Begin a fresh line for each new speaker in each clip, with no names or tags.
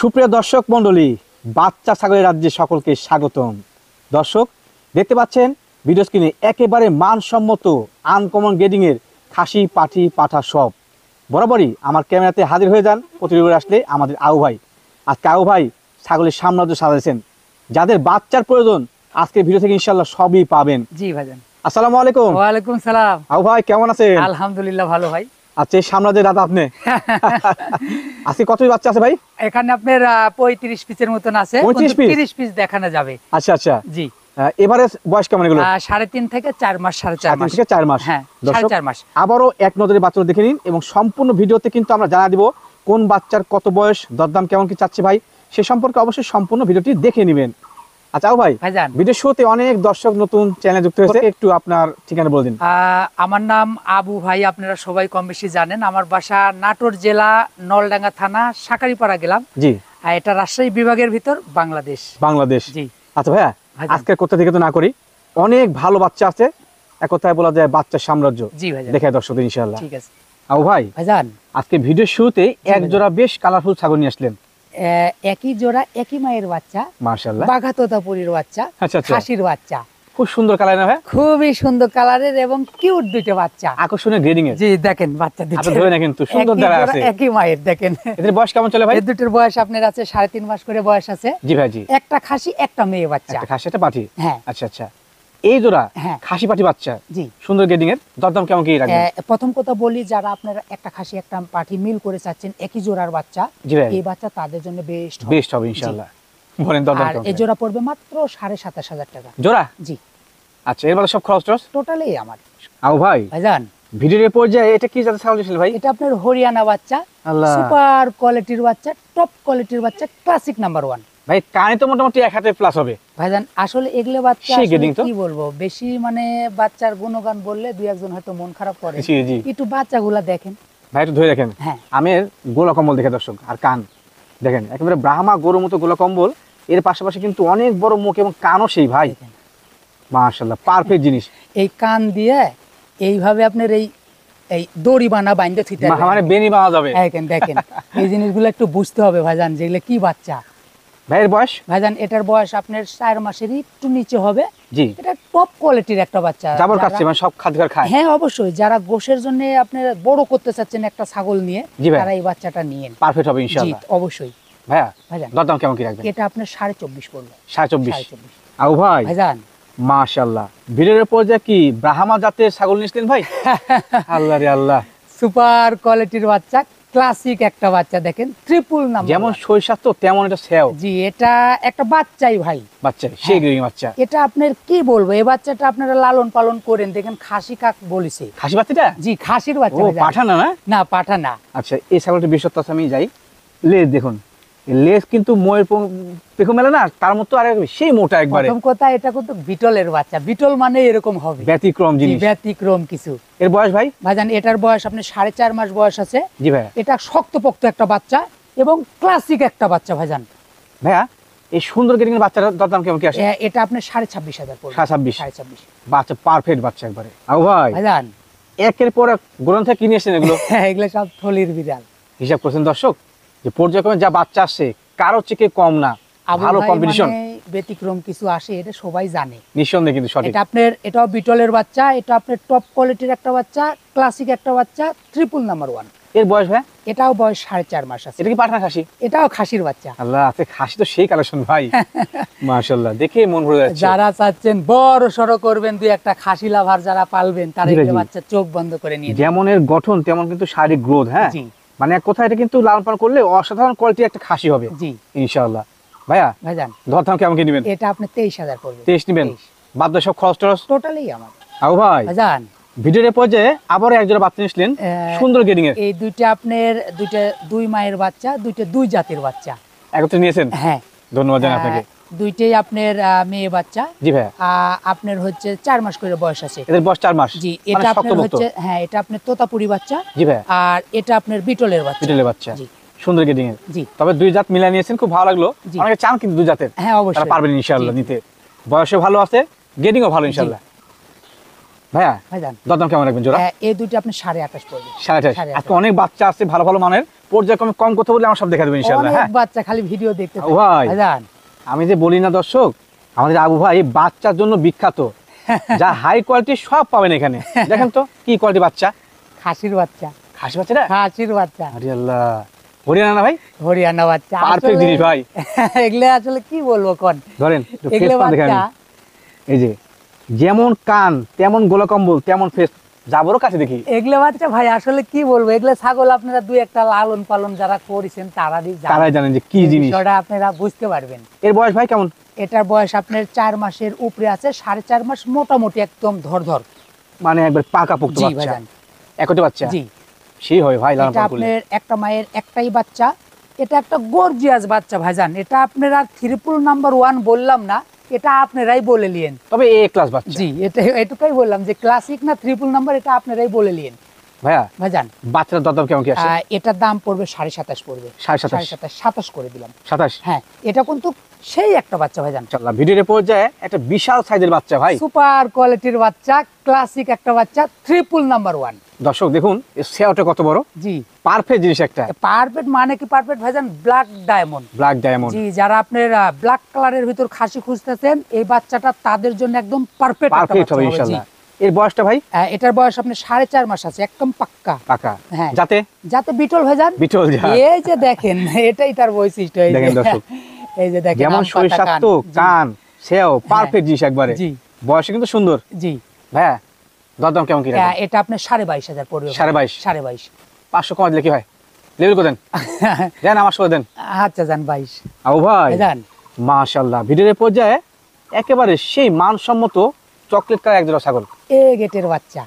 সুপ্রিয় দর্শক মণ্ডলী, বাচ্চা ছাগলের রাজ্যে সকলকে স্বাগতম। দর্শক দেখতে পাচ্ছেন ভিডিও স্ক্রিনে একেবারে মানসম্মত আনকমন গ্রেডিং এর খাসি, পাঠি, পাঠা সব বরাবরই আমার ক্যামেরাতে হাজির হয়ে যান। প্রতিবার আসলে আমাদের আউ ভাই, আজকে আউ ভাই ছাগলের সাম্রাজ্য সাজাইছেন। যাদের বাচ্চার প্রয়োজন আজকের ভিডিও থেকে ইনশাআল্লাহ সবই পাবেন।
জি ভাইজান।
আসসালামু আলাইকুম।
ওয়া আলাইকুম সালাম।
আউ ভাই কেমন আছেন?
আলহামদুলিল্লাহ ভালো ভাই।
আচ্ছা, এই সাম্রাজ্যের দাদা আপনি। আজকে কতই বাচ্চা আছে ভাই?
এখানে আপনার 35 পিসের মতন আছে।
35
পিস দেখানো যাবে।
আচ্ছা আচ্ছা।
জি।
এবারে বয়স কেমন এগুলো?
3.5 থেকে 4 মাস, 4.5 মাস
থেকে 4 মাস।
হ্যাঁ,
দর্শক
4.5 মাস।
আবারও এক নজরে বাচ্চাটা দেখে নিন এবং সম্পূর্ণ ভিডিওতে কিন্তু আমরা জানা দিব কোন বাচ্চার কত বয়স, দরদাম কেমন কি চাচ্ছে ভাই, সে সম্পর্কে অবশ্যই সম্পূর্ণ ভিডিওটি দেখে নেবেন। আচ্ছা ভাই, ভিডিও শুরুতে অনেক দর্শক নতুন চ্যানেলে যুক্ত হয়েছে, একটু আপনার ঠিকানা বলে দিন।
আমার নাম আবু ভাই, আপনারা সবাই কম বেশি জানেন। আমার বাসা নাটোর জেলা নলডাঙ্গা থানা সাকারিপাড়া গেলাম।
জি।
এটা রাজশাহী বিভাগের ভিতর বাংলাদেশ।
জি। আচ্ছা ভাইয়া, আজকে কোথা থেকে তো না করি, অনেক ভালো বাচ্চা আছে, এক কথায় বলা যায় বাচ্চার সাম্রাজ্য।
জি ভাই,
দেখায় দর্শকদের ইনশাআল্লাহ।
ঠিক আছে
আবু ভাই, ভাইজান আজকে ভিডিও শুরুতে এক জোড়া বেশ কালারফুল ছাগল নিয়ে আসলেন।
একই জোড়া, একই মায়ের বাচ্চা,
মাশাআল্লাহ,
বাঘা তোতাপুরীর বাচ্চা, খাসির বাচ্চা।
খুব সুন্দর কালার না ভাই? খুবই
সুন্দর কালারের এবং কিউট দুটো বাচ্চা,
আকর্ষণীয় গ্রেডিং এর।
জি দেখেন বাচ্চা দুটো,
আপনি ধরে না কিন্তু সুন্দর দাঁড়া আছে,
একই মায়ের। দেখেন
এদের বয়স কেমন চলে ভাই?
এই দুটোর বয়স আপনার আছে 3.5 মাস করে বয়স আছে।
জি ভাই, জি।
একটা খাসি, একটা মেয়ে বাচ্চা।
একটা খাসি, একটা পাঠি।
হ্যাঁ।
আচ্ছা আচ্ছা, এই জোড়া খাসি পাঠি বাচ্চা, জি, সুন্দর গ্রেডিং এর, দরদাম কেমন কি রাখবেন?
প্রথম কথা বলি, যারা আপনারা একটা খাসি একটা পাঠি মিল করে চাচ্ছেন একই জোড়ার বাচ্চা, এই বাচ্চা তাদের জন্য বেস্ট হবে ইনশাআল্লাহ। বলেন দরদাম কেমন? এই জোড়া পড়বে মাত্র 27,500 টাকা জোড়া। জি।
আচ্ছা, এর মধ্যে সব খরচ
টোটালি আমার।
আও ভাই,
ভাইজান
ভিডিওর পর্যায়ে এটা কি জাতের ছাগল ছিল ভাই?
এটা আপনার হরিয়ানা বাচ্চা, সুপার কোয়ালিটির বাচ্চা, টপ কোয়ালিটির বাচ্চা, ক্লাসিক নাম্বার 1।
ভাই কানে তো মোটামুটি 1 হাতে প্লাস হবে
ভাইজান। আসলে এগুলো বাচ্চা কি বলবো, বেশি মানে বাচ্চার গুণগান বললে দুই একজন হয়তো মন খারাপ করে।
জি জি।
একটু বাচ্চাগুলা দেখেন
ভাই, একটু ধরে দেখেন। হ্যাঁ, আমের গোলা কম্বল দেখে দর্শক, আর কান দেখেন একেবারে ব্রাহ্মা গরুর মতো গোলা কম্বল। এর পাশাপাশি কিন্তু অনেক বড় মুখ এবং কানও সেই ভাই, মাশাআল্লাহ পারফেক্ট জিনিস।
এই কান দিয়ে এইভাবে আপনার এই দড়ি বানা বাইন্ধে থিতে
মানে বেনি বানা যাবে।
দেখেন দেখেন এই জিনিসগুলো একটু বুঝতে হবে ভাইজান, যেগুলো কি বাচ্চা।
ভাইয়ের বয়স? ভাইজান
এটার বয়স আপনার 4 মাসেরই একটু নিচে হবে।
জি। এটা
টপ কোয়ালিটির একটা বাচ্চা,
জাবর কাছে মানে সব খাদ্য খায়।
হ্যাঁ অবশ্যই, যারা গোশের জন্য আপনারা বড় করতে চাচ্ছেন একটা ছাগল নিয়ে, তারা এই বাচ্চাটা নিয়েন,
পারফেক্ট হবে ইনশাআল্লাহ।
জি অবশ্যই।
ভাইয়া ভাইজান দরদাম কেমন কি রাখবেন?
এটা আপনার 24.5 পড়বে।
24.5। আও ভাই, ভাইজান মাশাআল্লাহ, ভিডিওর পর্যায়ে কি ব্রাহ্মা জাতের ছাগল নিয়েছিলেন ভাই? আল্লাহ রে আল্লাহ,
সুপার কোয়ালিটির বাচ্চা, ক্লাসিক একটা বাচ্চা। দেখেন ট্রিপল নাম্বার,
যেমন শৈশব তো তেমন এটা সেও।
জি, এটা একটা বাচ্চাই ভাই,
বাচ্চাই সেই গ্রেডিং বাচ্চা।
এটা আপনার কি বলবো, এই বাচ্চাটা আপনারা লালন পালন করেন। দেখেন খাসি কাক বলিছে,
খাসি বাচ্চাটা? জি,
খাসির বাচ্চা।
ও পাঠা না? না
পাঠা না।
আচ্ছা, এই ছাগলটির বিশেষত্ব আছে, আমি যাই লেজ দেখুন, লেজ কিন্তু ময়ের পেখম মেলে না, তার মতো আর সেই মোটা একবারে।
প্রথম কথা, এটা কিন্তু বিটলের বাচ্চা। বিটল মানে এরকম হবে,
ব্যতিক্রম জিনিস,
ব্যতিক্রম কিছু।
এর বয়স ভাই?
ভাইজান এটার বয়স আপনি 4.5 মাস বয়স আছে।
জি ভাই। এটা
শক্তপোক্ত একটা বাচ্চা এবং ক্লাসিক একটা বাচ্চা ভাইজান।
ভাইয়া এই সুন্দর গ্রেডিং এর বাচ্চাটার দাম কেমন কি আসে?
এটা আপনি 26,500 পড়বে।
26.5 বাচ্চা, পারফেক্ট বাচ্চা একবারে। আও ভাই,
ভাইজান
একের পর এক গোড়ান থেকে কিনে এসেছেন এগুলো?
এগুলো সব থলির বিড়াল।
হিসাব করছেন দর্শক, যে পর্যায়ক্রমে যা বাচ্চা আসছে কারো থেকে কম না, ভালো কম্পিটিশন।
ব্যতিক্রম কিছু আসে, এটা সবাই জানে
নিঃসন্দেহে, কিন্তু সঠিক।
এটা আপনার, এটাও বিটলের বাচ্চা, এটা আপনার টপ কোয়ালিটির একটা বাচ্চা, ক্লাসিক একটা বাচ্চা, ট্রিপল নাম্বার 1।
এর বয়স ভাই?
এটাও বয়স 4.5 মাস আছে।
এটা কি পাঠা খাসি?
এটাও খাসির বাচ্চা।
আল্লাহ, আছে খাসি তো সেই কালেকশন ভাই। মাশাআল্লাহ, দেখে মন ভরে যাচ্ছে।
যারা চাচ্ছেন বড় সরো করবেন, দুই একটা খাসি লাভার যারা পালবেন, তারা এই বাচ্চা চোখ বন্ধ করে নিয়ে,
যেমন এর গঠন তেমন কিন্তু শারীরিক গ্রোথ। হ্যাঁ, মানে এক কথা, এটা কিন্তু লালন পালন করলে অসাধারণ কোয়ালিটির একটা খাসি হবে। জি ইনশাআল্লাহ। ভাইয়া ভাইজান দরদাম কেমন কি নেবেন?
এটা আপনি 23,000 পড়বে।
23 নেবেন, বাদ সব খরচ টরচ
টোটালি আমার।
আও ভাই, ভাইজান ভিডিওর পর্যায়ে আবার একজোড়া বাচ্চা নিয়েছিলেন, সুন্দর গ্রেডিং এর।
এই দুইটা আপনার দুই মায়ের বাচ্চা, দুই জাতের বাচ্চা
একত্রে নিয়েছেন? হ্যাঁ, ধন্যবাদ জানাই আপনাকে।
দুইটাই আপনার মেয়ে বাচ্চা।
জি ভাই।
আপনার হচ্ছে 4 মাস করে বয়স আছে।
এদের বয়স 4 মাস।
জি, এটা আপনার হচ্ছে, হ্যাঁ এটা আপনার তোতাপুরি বাচ্চা।
জি ভাই। আর
এটা আপনার বিটলের বাচ্চা।
বিটলের বাচ্চা, জি সুন্দর গ্রেডিং এর। জি, তবে দুই জাত মিলাই নিয়েছেন, খুব ভালো লাগলো। অনেকে চান কিন্তু দুই জাতের। হ্যাঁ অবশ্যই, তারা পারবেন ইনশাআল্লাহ নিতে। বয়সে ভালো আছে, গ্রেডিংও ভালো ইনশাআল্লাহ। ভাইয়া
ভাইজান
দরদাম কেমন রাখবেন জোড়া?
এই দুইটা আপনি 28.5 পড়বে।
28.5। আজকে অনেক বাচ্চা আছে ভালো ভালো মানের, পর্যায়ক্রমে কম কথা বলে আমার সব দেখা দেবেন ইনশাআল্লাহ। হ্যাঁ
অনেক বাচ্চা খালি ভিডিও দেখতে থাকে
ভাই
ভাইজান।
আমি যে বলি না দর্শক, আমাদের আবু ভাই এই বাচ্চার জন্য বিখ্যাত, যা হাই কোয়ালিটি সব পাবেন এখানে। দেখেন তো কি কোয়ালিটি বাচ্চা,
খাসির বাচ্চা।
খাসি বাচ্চাটা?
খাসির বাচ্চা।
আরে আল্লাহ, হরিয়ানা না ভাই?
হরিয়ানা বাচ্চা
পারফেক্ট জিনিস ভাই।
এগুলা আসলে কি বলবো কোন,
ধরেন একটু
এগুলা
ফেস দেখেন,
বাচ্চা
এই যে যেমন কান তেমন গোলা কম্বল তেমন ফেস, যাবরও কাছে দেখি।
এগুলা বাচ্চা ভাই আসলে কি বলবো, এগুলা ছাগল আপনারা দুই একটা লালন পালন যারা করেছেন তারাই
জানেন যে কি জিনিস,
বিষয়টা আপনারা বুঝতে পারবেন।
এর বয়স ভাই কেমন?
এটার বয়স আপনার 4 মাসের উপরে আছে, 4.5 মাস মোটামুটি একদম ধর।
মানে একবার পাকা পোক্ত
জি
বাচ্চা,
ভাইজান।
একটি বাচ্চা
জি
সেই হয় ভাই লালন
এটা
পালন করলে।
আপনার একটা মায়ের একটাই বাচ্চা, এটা একটা গর্জিয়াস বাচ্চা ভাইজান। এটা আপনারা ট্রিপল নাম্বার 1 বললাম না, এটা আপনারাই বলে নিয়েন।
তবে এ ক্লাস বাচ্চা।
জি এটা এটুকুই বললাম যে ক্লাসিক না ট্রিপল নাম্বার, এটা আপনারাই বলে নিয়েন
ভাইয়া।
ভাইজান
বাচ্চার দরদাম কেমন কি আছে?
এটার দাম পড়বে 27.5 পড়বে। 27.5 করে দিলাম।
27।
হ্যাঁ এটা কিন্তু সেই একটা বাচ্চা ভাইজান।
ইনশাআল্লাহ ভিডিওর পর্যায়ে একটা বিশাল সাইজের বাচ্চা ভাই,
সুপার কোয়ালিটির বাচ্চা, ক্লাসিক একটা বাচ্চা, ট্রিপল নাম্বার 1।
দর্শক দেখুন এর সেওটা কত বড়,
জি
পারফেক্ট জিনিস একটা।
পারফেক্ট মানে কি পারফেক্ট ভাইজান? Black diamond.
Black diamond.
জি যারা আপনার ব্ল্যাক কালারের ভিতর খাসি খুঁজতেছেন, এই বাচ্চাটা তাদের জন্য একদম পারফেক্ট একটা
পারফেক্ট
বাচ্চা
হবে
হবে। জি
ইনশাআল্লাহ। এর বয়সটা ভাই?
এটার বয়স আপনার 4.5 মাস আছে, একদম পাক্কা।
পাকা।
হ্যাঁ
যাতে
যাতে বিটল ভাইজান।
বিটল যা।
এই যে দেখেন এটাই তার বৈশিষ্ট্য। এই
দেখেন
যে
দর্শক,
এই যে দেখেন
যেমন শরীর স্বাস্থ্য, কান সেও পারফেক্ট জিনিস একবারে।
জি
বয়স কিন্তু সুন্দর।
জি
ভাইয়া দরদাম কেমন কি রাখবেন?
এটা আপনার 22.5 পড়বে।
22.5।
22.5।
500 কম দিলে কি হয়, লেবেল করে দেন, দেন আমার সাথে দেন।
আচ্ছা যান 22।
আবু ভাই
যান
মাশাআল্লাহ ভিডিওর পর্যায়ে একেবারে সেই মানসম্মত চকলেট কালার একজোড়া ছাগল,
এ গেটের বাচ্চা।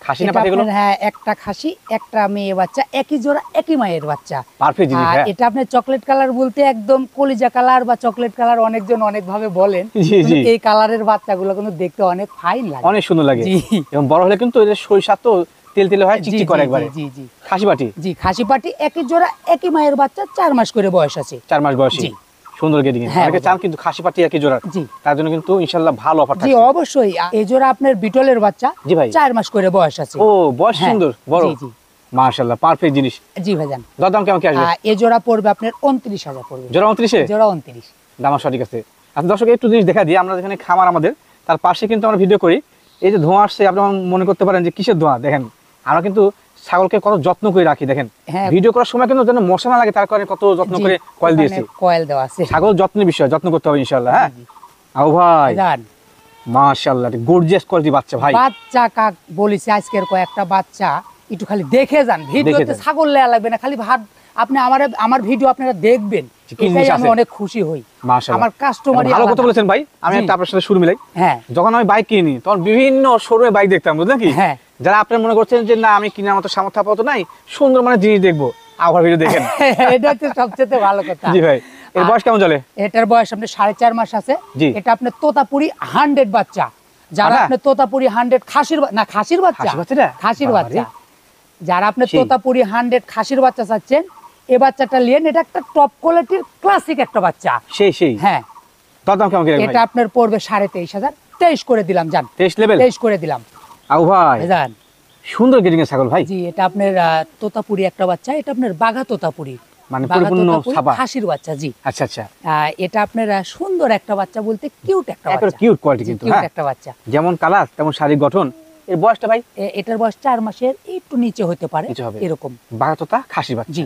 খাসি না পাঠি গুলো?
হ্যাঁ একটা খাসি একটা মেয়ে বাচ্চা, একই জোড়া একই মায়ের বাচ্চা।
পারফেক্ট জিনিস।
আর
হ্যাঁ
এটা আপনি চকলেট কালার বলতে একদম কলিজা কালার বা চকলেট কালার অনেকজন অনেক ভাবে বলেন।
জি জি,
এই কালারের বাচ্চাগুলো কিন্তু দেখতে অনেক ফাইন লাগে,
অনেক সুন্দর লাগে।
জি
এবং বড় হলে কিন্তু এর সরিষা তো তেল তেল হয়, চিকচিক করে একবারে।
জি জি
খাসি পাটি?
জি খাসি পাটি, একই জোড়া একই মায়ের বাচ্চা, 4 মাস করে বয়স আছে।
4 মাস বয়সী,
জি
সুন্দর গেডিং।
হ্যাঁ,
অনেকে চান কিন্তু খাসি পাটি একই জোড়া,
জি
তার জন্য কিন্তু ইনশাআল্লাহ ভালো অফার
জি
থাকছে।
অবশ্যই। এই জোড়া আপনার বিটলের বাচ্চা।
জি ভাই।
4 মাস করে বয়স আছে।
ও বয়স
হ্যাঁ,
সুন্দর বড়।
জি জি
মাশাআল্লাহ পারফেক্ট জিনিস।
জি ভাইজান।
দরদাম কেমন কি আসবে?
এই জোড়া পড়বে আপনার 29,000 পড়বে।
জোড়া 29 এ?
জোড়া 29।
দাম সঠিক আছে। আচ্ছা দর্শক একটু জিনিস দেখা দিই, আমরা যেখানে খামার আমাদের তার পাশে কিন্তু আমরা ভিডিও করি, এই যে ধোঁয়া আসছে আপনি মনে করতে পারেন যে কিসের ধোঁয়া, দেখেন আমরা কিন্তু ছাগলকে কত যত্ন করে রাখি। দেখেন ভিডিও করার সময় কিন্তু যেন মশা না লাগে তার কারণে কত যত্ন করে কয়েল দিয়েছি।
কয়েল দেওয়া আছে।
ছাগল যত্নের বিষয়, যত্ন করতে হবে ইনশাআল্লাহ। হ্যাঁ আও ভাই মাশাআল্লাহ গর্জিয়াস কোয়ালিটি বাচ্চা ভাই।
বাচ্চা কাক বলিছে আজকের কয়েকটা বাচ্চা একটু খালি দেখে যান, ভিডিওতে ছাগল লেয়া লাগবে না, খালি ভাত আপনি আমার ভিডিও আপনারা দেখবেন, এটাই আমি অনেক খুশি হই।
মাশাআল্লাহ
আমার কাস্টমারই
ভালো কথা বলেছেন ভাই। আমি একটা আপনার সাথে শুরু মিলাই।
হ্যাঁ
যখন আমি বাইক কিনি তখন বিভিন্ন শোরুমে বাইক দেখতাম, বুঝলেন কি?
হ্যাঁ
যারা আপনারা মনে করছেন যে না আমি কেনার মতো সামর্থ্য আপাতত নাই, সুন্দর মানে জিনিস দেখবো, আবার ভিডিও দেখেন।
এটা হচ্ছে সবচেয়ে ভালো কথা।
জি ভাই। এর বয়স কেমন চলে?
এটার বয়স আপনার 4.5 মাস আছে। এটা আপনার তোতাপুরি 100 বাচ্চা। যারা আপনার তোতাপুরি 100 খাসির না খাসির বাচ্চা, খাসির বাচ্চা, যারা আপনার তোতাপুরি 100 খাসির বাচ্চা চাচ্ছেন, এই বাচ্চাটা নিয়েন। এটা একটা টপ কোয়ালিটির ক্লাসিক একটা বাচ্চা।
সেই
হ্যাঁ
দাম কেমন কি রাখবেন?
এটা আপনার পড়বে 23,000। 23 করে দিলাম জান।
23 লেভেল?
23 করে দিলাম।
আও ভাই
জান
সুন্দর গেডিং এর ছাগল ভাই।
জি এটা আপনার তোতাপুরি একটা বাচ্চা, এটা আপনার বাঘা তোতাপুরি,
মানে পরিপূর্ণ ছাপা
খাসির বাচ্চা। জি
আচ্ছা আচ্ছা।
এটা আপনার সুন্দর একটা বাচ্চা বলতে কিউট একটা বাচ্চা,
একটা কিউট কোয়ালিটি কিন্তু।
কিউট একটা বাচ্চা,
যেমন কালার তেমন শারীরিক গঠন। এর বয়সটা ভাই?
এটার বয়স 4 মাসের একটু নিচে হতে পারে এরকম।
বাঘা তোতা খাসি বাচ্চা।
জি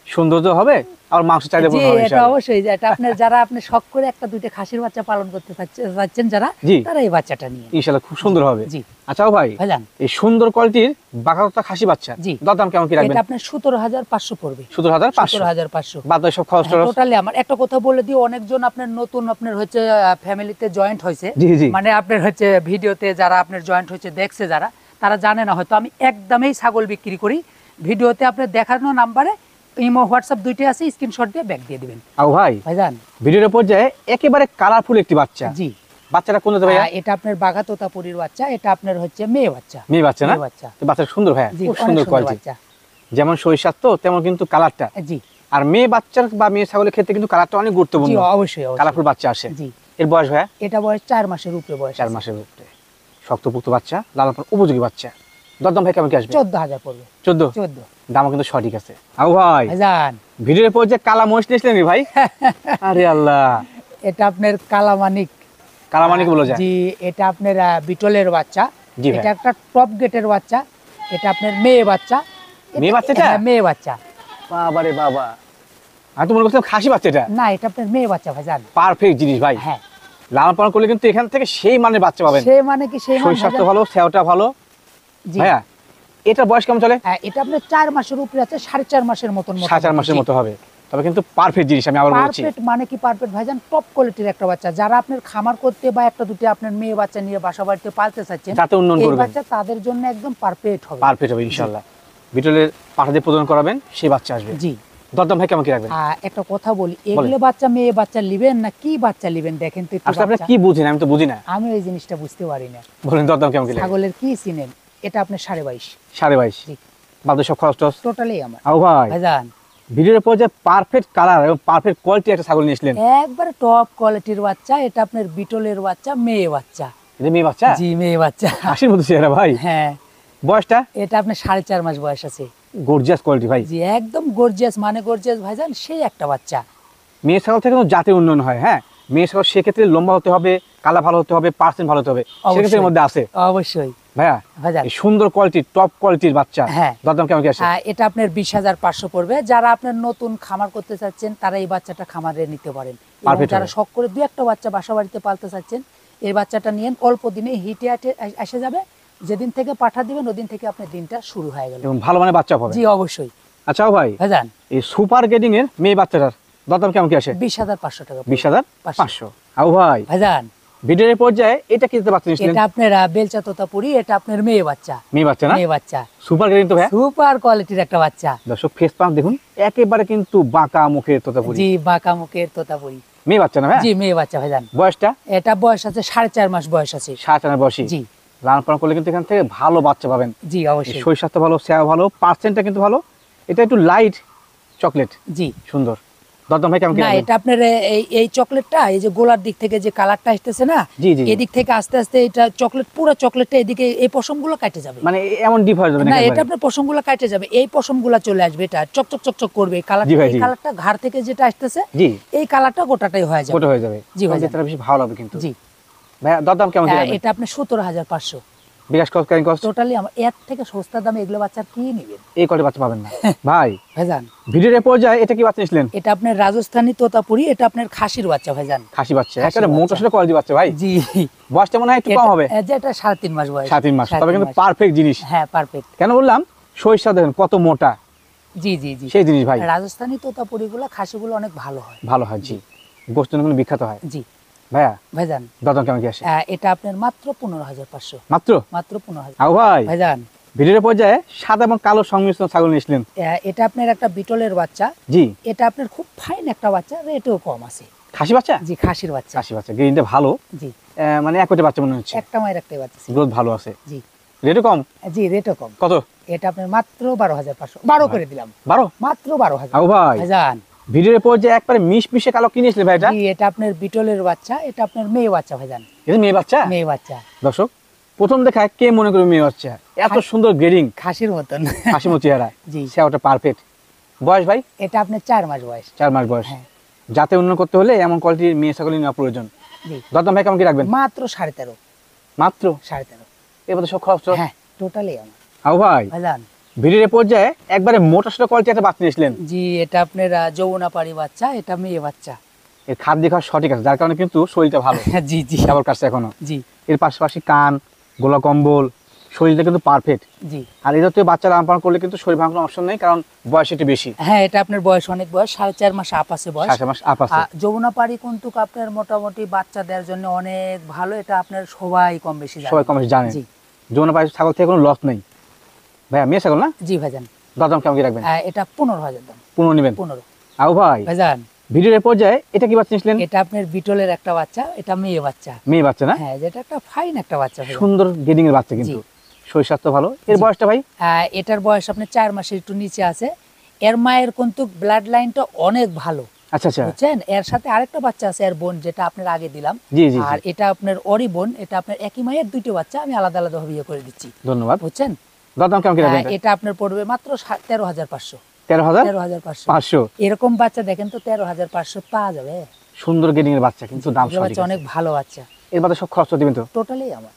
সৌন্দর্য হবে আর মাংস চাইলে
জি এটা অবশ্যই। এটা আপনার যারা আপনি শখ করে একটা দুইটা খাসির বাচ্চা পালন করতে চাচ্ছেন যারা, তারা এই বাচ্চাটা নিয়ে
ইনশাআল্লাহ খুব সুন্দর হবে।
জি
আচ্ছা ভাই
ভাইজান
এই সুন্দর কোয়ালিটির বাঘা তোতা খাসি বাচ্চা
জি
দাম কেমন কি রাখবেন?
এটা আপনার 17,500 পড়বে।
17,500 বাদ বাকি সব খরচ টরচ
টোটালি। আমার একটা কথা বলে দিই, অনেকজন আপনার নতুন আপনার হচ্ছে ফ্যামিলিতে জয়েন্ট হয়েছে, মানে আপনার হচ্ছে ভিডিওতে যারা আপনার জয়েন্ট হয়েছে দেখছে যারা, তারা জানে না হয়তো আমি একদমই ছাগল বিক্রি করি। ভিডিওতে আপনার দেখানো নাম্বারে ইমো হোয়াটসঅ্যাপ দুইটাই আছে, স্ক্রিনশট দিয়ে ব্যাক দিয়ে দিবেন।
আও ভাই
ভাইজান
ভিডিওর পর্যায়ে একেবারে কালারফুল একটি বাচ্চা।
জি
বাচ্চাটা কোন জায়গায় ভাই?
এটা আপনার বাঘা তোতাপুরির বাচ্চা, এটা আপনার হচ্ছে মেয়ে বাচ্চা।
মেয়ে বাচ্চা না? তো বাচ্চাটা সুন্দর ভাই, খুব সুন্দর কোয়ালিটি। যেমন শরীর তো তেমন কিন্তু কালারটা।
জি
আর মেয়ে বাচ্চার বা মেয়ে ছাগলের ক্ষেত্রে কিন্তু কালারটা অনেক গুরুত্বপূর্ণ।
জি অবশ্যই
কালারফুল বাচ্চা আসে।
জি
এর বয়স ভাই?
এটা বয়স 4 মাসের উপরে বয়স।
4 মাসের উপরে শক্তপুক্ত বাচ্চা, লালন পালন উপযোগী বাচ্চা। দরদাম ভাই কেমন কি আসবে?
14,000 পড়বে।
14 দামও কিন্তু সঠিক আছে। আবু ভাই
ভাইজান
ভিডিওর পর যে কালা মহিষ নিয়েছিলেন ভাই, আরে আল্লাহ,
এটা আপনার কালামানিক।
কালামানিক বলে যায়।
জি, এটা আপনার বিটলের বাচ্চা।
জি ভাই।
এটা একটা টপ গেটের বাচ্চা। এটা আপনার মেয়ে বাচ্চা।
মেয়ে বাচ্চাটা?
হ্যাঁ, মেয়ে বাচ্চা।
বাবা রে বাবা, আমি তো মনে করছিলাম খাসি বাচ্চা। এটা
না, এটা আপনার মেয়ে বাচ্চা ভাইজান।
পারফেক্ট জিনিস ভাই।
হ্যাঁ,
লালন পালন করলে কিন্তু এখান থেকে সেই মানের বাচ্চা পাবেন।
সে মানে কি সেই
শরীর স্বাস্থ্য ভালো, সেওটা ভালো।
জি
ভাইয়া এটা বয়স কেমন চলে?
হ্যাঁ, এটা আপনার 4 মাসের উপরে আছে, 4.5 মাসের মতন।
4.5 মাসের মতো হবে, তবে কিন্তু পারফেক্ট জিনিস। আমি আবার বলছি
পারফেক্ট মানে কি পারফেক্ট ভাইজান, টপ কোয়ালিটির একটা বাচ্চা। যারা আপনার খামার করতে বা একটা দুটো আপনার মেয়ে বাচ্চা নিয়ে বাসা বাড়িতে পালতে চাচ্ছেন,
যাতে উন্নয়ন
এই
করবেন,
বাচ্চা তাদের জন্য একদম পারফেক্ট হবে।
পারফেক্ট হবে ইনশাআল্লাহ। বিটলের পাঠাতে প্রদান করাবেন, সেই বাচ্চা আসবে।
জি।
দরদাম ভাই কেমন কি রাখবেন?
একটা কথা বলি, এগুলো বাচ্চা মেয়ে বাচ্চা লিবেন না কি বাচ্চা লিবেন দেখেন তো একটু।
আসলে আপনি কি বুঝেন? আমি তো বুঝি না।
আমি এই জিনিসটা বুঝতে পারি না।
বলেন দরদাম কেমন কি রাখবেন?
ছাগলের কি চিনেন? এটা আপনি 22.5।
22.5
জি।
বাদে সব খরচ টরচ
টোটালি আমার।
আও ভাই
ভাইজান
ভিডিওর পর যে পারফেক্ট কালার এবং পারফেক্ট কোয়ালিটি একটা ছাগল নিয়েছিলেন,
একবারে টপ কোয়ালিটির বাচ্চা। এটা আপনার বিটলের বাচ্চা, মেয়ে বাচ্চা।
এটা মেয়ে বাচ্চা?
জি, মেয়ে বাচ্চা।
হাসির মতো চেহারা ভাই।
হ্যাঁ।
বয়সটা?
এটা আপনার 4.5 মাস বয়স আছে।
গর্জিয়াস কোয়ালিটি ভাই।
জি, একদম গর্জিয়াস মানে গর্জিয়াস ভাইজান, সেই একটা বাচ্চা।
মেয়ে ছাগল থেকে কিন্তু জাতীয় উন্নয়ন হয়। হ্যাঁ, মেয়ে ছাগল সেক্ষেত্রে লম্বা হতে হবে, কালা ভালো হতে হবে, পার্সেন্ট ভালো হতে হবে, সেক্ষেত্রে এর মধ্যে আছে
অবশ্যই
ভাইয়া।
ভাইজান
এই সুন্দর কোয়ালিটি, টপ কোয়ালিটির বাচ্চা।
হ্যাঁ।
দরদাম কেমন কি আছে?
এটা আপনার 20,500 পড়বে। যারা আপনার নতুন খামার করতে চাচ্ছেন তারা এই বাচ্চাটা খামারে নিতে পারেন। এবং
Perfect
যারা
হবে।
শখ করে দুই একটা বাচ্চা বাসা বাড়িতে পালতে চাচ্ছেন, এই বাচ্চাটা নিয়ে অল্প দিনে হিটে এসে যাবে। যেদিন থেকে পাঠা দিবেন ওদিন থেকে আপনার দিনটা শুরু হয়ে গেল।
এবং ভালো মানের বাচ্চা পাবে।
জি অবশ্যই।
আচ্ছা ভাই,
ভাইজান
এই সুপার গ্রেডিং এর মেয়ে বাচ্চাটার দরদাম কেমন কি আসে?
20,500 টাকা।
20,500। আও ভাই
ভাইজান
ভিডিওর পর্যায়ে এটা কি দিতে বাচ্চা নিয়েছিলেন?
এটা আপনার বেলচা তোতাপুরি। এটা আপনার মেয়ে বাচ্চা।
মেয়ে বাচ্চা না?
মেয়ে বাচ্চা,
সুপার গ্রেডিং তো ভাই।
সুপার কোয়ালিটির একটা বাচ্চা।
দর্শক ফেস পাম্প দেখুন, একেবারে কিন্তু বাঁকা মুখের তোতাপুরি।
জি, বাঁকা মুখের তোতাপুরি।
মেয়ে বাচ্চা না ভাই?
জি, মেয়ে বাচ্চা ভাইজান।
বয়সটা?
এটা বয়স আছে 4.5 মাস বয়স আছে।
7 বয়সী।
জি
লালন পালন করলে কিন্তু এখান থেকে ভালো বাচ্চা পাবেন।
জি অবশ্যই।
শরীর স্বাস্থ্য ভালো, সেয়া ভালো, পার্সেন্টটা কিন্তু ভালো। এটা একটু লাইট চকলেট,
জি।
সুন্দর। দরদাম ভাই কেমন কি
না,
রাখবেন?
এটা আপনার এই চকলেটটা, এই যে গোলার দিক থেকে যে কালারটা আসতেছে না,
জি, জি, জি।
এদিক থেকে আস্তে আস্তে এটা চকলেট, পুরো চকলেটটা এদিকে এই পশমগুলো কাটে যাবে।
মানে এমন ডিপ হয়ে যাবে না
না, এটা
একেবারে?
আপনার পশমগুলো কাটে যাবে, এই পশমগুলো চলে আসবে, এটা চকচক চকচক করবে। কালার,
জি ভাই,
এই
জি।
কালারটা ঘাড় থেকে যেটা আসতেছে,
জি,
এই কালারটা গোটাটাই হয়ে যাবে।
ওটা হয়ে যাবে।
জি ভাই,
এটা বেশি ভালো লাগবে কিন্তু।
জি।
ভাই দরদাম কেমন কি রাখবেন?
এটা আপনি 17,500।
বিকাশ কস্ট, ক্যারিং কস্ট
টোটালি আমার এর থেকে সস্তা দামে এগুলো বাচ্চার কি নেবেন
এই কোয়ালিটি বাচ্চা পাবেন না ভাই।
ভাইজান
ভিডিওর পর্যায়ে এটা কি বাচ্চা নিয়েছিলেন?
এটা আপনার রাজস্থানী তোতাপুরি। এটা আপনার খাসির বাচ্চা ভাইজান।
খাসি বাচ্চা,
খাসি
একেবারে
বাচ্চা।
মোটা সোটা কোয়ালিটি বাচ্চা ভাই।
জি।
বয়সটা মনে হয় একটু কম হবে।
যেটা 3.5 মাস বয়স।
7 মাস, তবে
3.5
কিন্তু
মাস।
পারফেক্ট জিনিস।
হ্যাঁ, পারফেক্ট।
কেন বললাম? শরীরটা দেখেন কত মোটা,
জি জি জি।
সেই জিনিস ভাই।
রাজস্থানী তোতাপুরিগুলো খাসিগুলো অনেক ভালো হয়।
ভালো হয়, জি। গোস্ত কিন্তু বিখ্যাত হয়
জি
ভাইয়া।
ভাইজান
দরদাম কেমন কি আসে?
এটা আপনার মাত্র 15,500।
মাত্র?
মাত্র 15,000।
আও ভাই
ভাইজান
ভিডিওর পর্যায়ে সাদা এবং কালো সংমিশ্রণ ছাগল নিয়েছিলেন।
এটা আপনার একটা বিটলের বাচ্চা।
জি।
এটা আপনার খুব ফাইন একটা বাচ্চা, রেটও কম আছে।
খাসি বাচ্চা?
জি, খাসির বাচ্চা।
খাসি বাচ্চা, গ্রিনটা ভালো।
জি।
মানে এক কোটি বাচ্চা মনে হচ্ছে।
একটা মায়ের একটা বাচ্চা ছিল।
গ্রোথ ভালো আছে।
জি
রেটও কম?
জি, রেটও কম।
কত?
এটা আপনার মাত্র 12,500। 12 করে দিলাম।
12?
মাত্র 12,000।
আও ভাই
ভাইজান
ভিডিওর পর্যায়ে একবারে মিশমিশে কালো কি নিয়েছিলেন ভাই এটা?
জি, এটা আপনার বিটলের বাচ্চা। এটা আপনার মেয়ে বাচ্চা ভাইজান।
এটা মেয়ে বাচ্চা?
মেয়ে বাচ্চা।
দর্শক প্রথম দেখায় কে মনে করে মেয়ে বাচ্চা? এত সুন্দর গ্রেডিং,
খাসির মতন।
হাসিমুখ চেহারা,
জি।
সেটা পারফেক্ট। বয়স ভাই?
এটা আপনার 4 মাস বয়স।
4 মাস বয়স।
হ্যাঁ।
যাতে উন্নয়ন করতে হলে এমন কোয়ালিটির মেয়ে ছাগলই নেওয়া প্রয়োজন।
জি।
দরদাম ভাই কেমন কি রাখবেন?
মাত্র 13.5।
মাত্র?
13.5।
এবার তো সব খরচ টরচ।
হ্যাঁ, টোটালি আমার।
আও ভাই
ভাইজান
ভিডিওর পর্যায়ে একবারে মোটা সোটা কোয়ালিটি একটা বাচ্চা নিয়েছিলেন।
জি, এটা আপনার যৌবনাপাড়ি বাচ্চা। এটা মেয়ে বাচ্চা।
এর খাদ্য খাওয়া সঠিক আছে, যার কারণে কিন্তু শরীরটা ভালো।
জি জি
কেবল কাছে এখনো।
জি
এর পাশাপাশি কান, গোলা কম্বল, শরীরটা কিন্তু পারফেক্ট।
জি।
আর এই জাতীয় বাচ্চা লালন পালন করলে কিন্তু শরীর ভাঙানোর অপশন নেই, কারণ বয়স একটু বেশি।
হ্যাঁ, এটা আপনার বয়স অনেক, বয়স 4.5 মাস আপ আছে বয়স।
7 মাস আপ আছে।
যৌবনাপাড়ি কিন্তু আপনার মোটামুটি বাচ্চাদের জন্য অনেক ভালো। এটা আপনার সবাই কম বেশি জানে।
সবাই কম বেশি জানে।
জি
যৌন পাই ছাগল থেকে কোনো লস নেই ভাইয়া। মেয়ে ছাগল না?
জি ভাইজান।
দরদাম কেমন কি রাখবেন?
এটা 15,000 দাম।
15 নেবেন?
15।
আও ভাই
ভাইজান
ভিডিওর পর্যায়ে এটা কি বাচ্চা নিয়েছিলেন?
এটা আপনার বিটলের একটা বাচ্চা। এটা মেয়ে বাচ্চা।
মেয়ে বাচ্চা না?
হ্যাঁ, যেটা একটা ফাইন একটা বাচ্চা ভাইজান।
সুন্দর গ্রেডিং এর বাচ্চা কিন্তু। শরীর স্বাস্থ্য ভালো। এর
জি।
বয়সটা ভাই?
এটার বয়স আপনার 4 মাসের একটু নিচে আছে। এর মায়ের কিন্তু ব্লাড লাইনটা অনেক ভালো।
আচ্ছা আচ্ছা,
বুঝছেন। এর সাথে আরেকটা বাচ্চা আছে এর বোন, যেটা আপনার আগে দিলাম।
জি জি,
আর এটা আপনার ওরই বোন, এটা আপনার একই মায়ের দুইটা বাচ্চা, আমি আলাদা আলাদা ভাবে করে দিচ্ছি।
ধন্যবাদ।
বুঝছেন।
দাম কেমন কি রাখবেন?
এটা আপনার পড়বে মাত্র 13,500।
13,500
এরকম বাচ্চা দেখেন তো 13,500 পাওয়া যাবে।
সুন্দর গেডিং এর বাচ্চা, কিন্তু দাম
বাচ্চা অনেক ভালো বাচ্চা।
এর বাদে সব খরচ দিবেন তো?
টোটালি আমার।